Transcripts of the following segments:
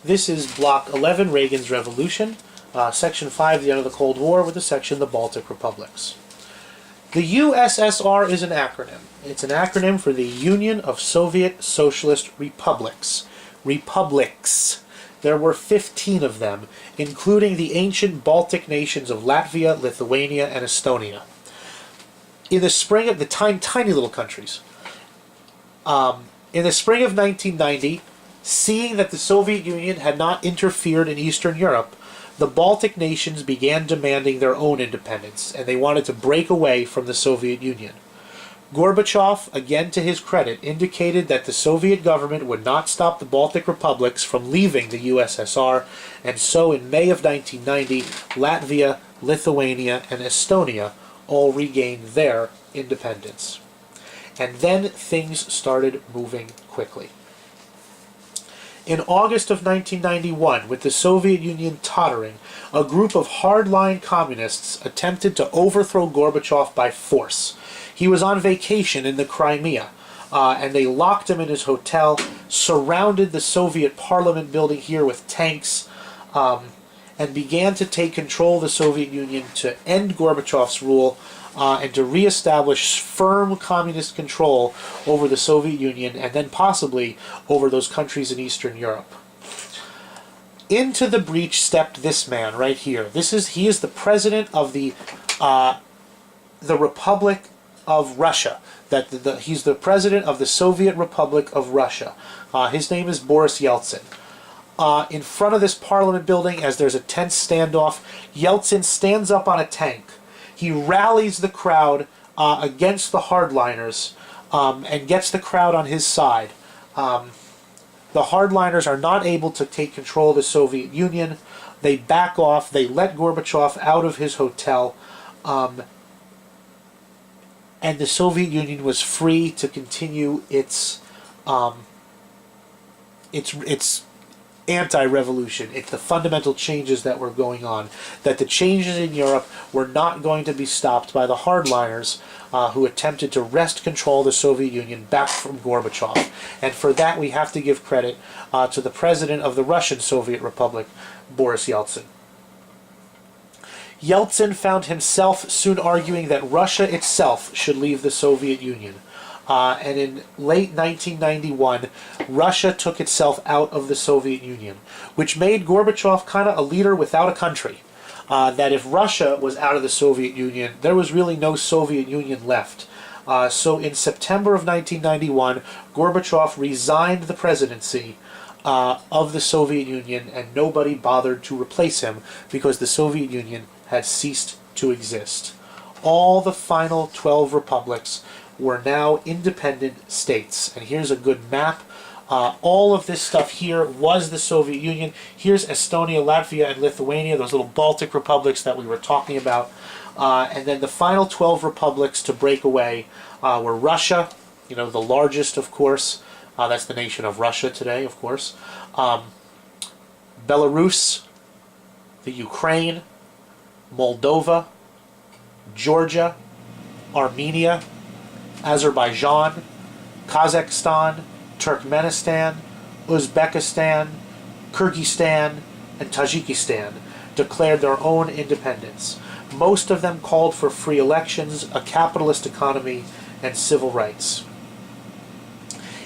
This is Block 11, Reagan's Revolution, Section 5, the end of the Cold War, with the section, the Baltic Republics. The USSR is an acronym. It's an acronym for the Union of Soviet Socialist Republics. Republics. There were 15 of them, including the ancient Baltic nations of Latvia, Lithuania, and Estonia. In the spring of the tiny little countries. In the spring of 1990, seeing that the Soviet Union had not interfered in Eastern Europe, the Baltic nations began demanding their own independence, and they wanted to break away from the Soviet Union. Gorbachev, again to his credit, indicated that the Soviet government would not stop the Baltic republics from leaving the USSR, and so in May of 1990, Latvia, Lithuania, and Estonia all regained their independence. And then things started moving quickly. In August of 1991, with the Soviet Union tottering, a group of hardline communists attempted to overthrow Gorbachev by force. He was on vacation in the Crimea, and they locked him in his hotel, surrounded the Soviet parliament building here with tanks, and began to take control of the Soviet Union to end Gorbachev's rule and to reestablish firm communist control over the Soviet Union and then possibly over those countries in Eastern Europe. Into the breach stepped this man right here. He is the president of the Republic of Russia. He's the president of the Soviet Republic of Russia. His name is Boris Yeltsin. In front of this parliament building, as there's a tense standoff, Yeltsin stands up on a tank. He rallies the crowd against the hardliners and gets the crowd on his side. The hardliners are not able to take control of the Soviet Union. They back off. They let Gorbachev out of his hotel. And the Soviet Union was free to continue its anti-revolution. It's the fundamental changes that were going on. That the changes in Europe were not going to be stopped by the hardliners who attempted to wrest control of the Soviet Union back from Gorbachev. And for that we have to give credit to the president of the Russian Soviet Republic, Boris Yeltsin. Yeltsin found himself soon arguing that Russia itself should leave the Soviet Union. And in late 1991, Russia took itself out of the Soviet Union, which made Gorbachev kind of a leader without a country. That if Russia was out of the Soviet Union, there was really no Soviet Union left. So in September of 1991, Gorbachev resigned the presidency of the Soviet Union, and nobody bothered to replace him because the Soviet Union had ceased to exist. All the final 12 republics were now independent states. And here's a good map. All of this stuff here was the Soviet Union. Here's Estonia, Latvia, and Lithuania, those little Baltic republics that we were talking about. And then the final 12 republics to break away were Russia, the largest, of course. That's the nation of Russia today, of course. Belarus, the Ukraine, Moldova, Georgia, Armenia, Azerbaijan, Kazakhstan, Turkmenistan, Uzbekistan, Kyrgyzstan, and Tajikistan declared their own independence. Most of them called for free elections, a capitalist economy, and civil rights.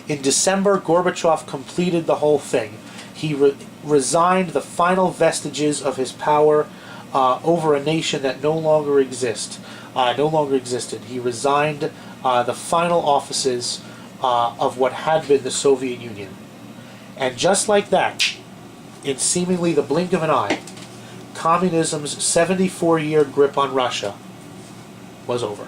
In December, Gorbachev completed the whole thing. He resigned the final vestiges of his power over a nation that no longer existed. He resigned the final offices of what had been the Soviet Union. And just like that, in seemingly the blink of an eye, communism's 74-year grip on Russia was over.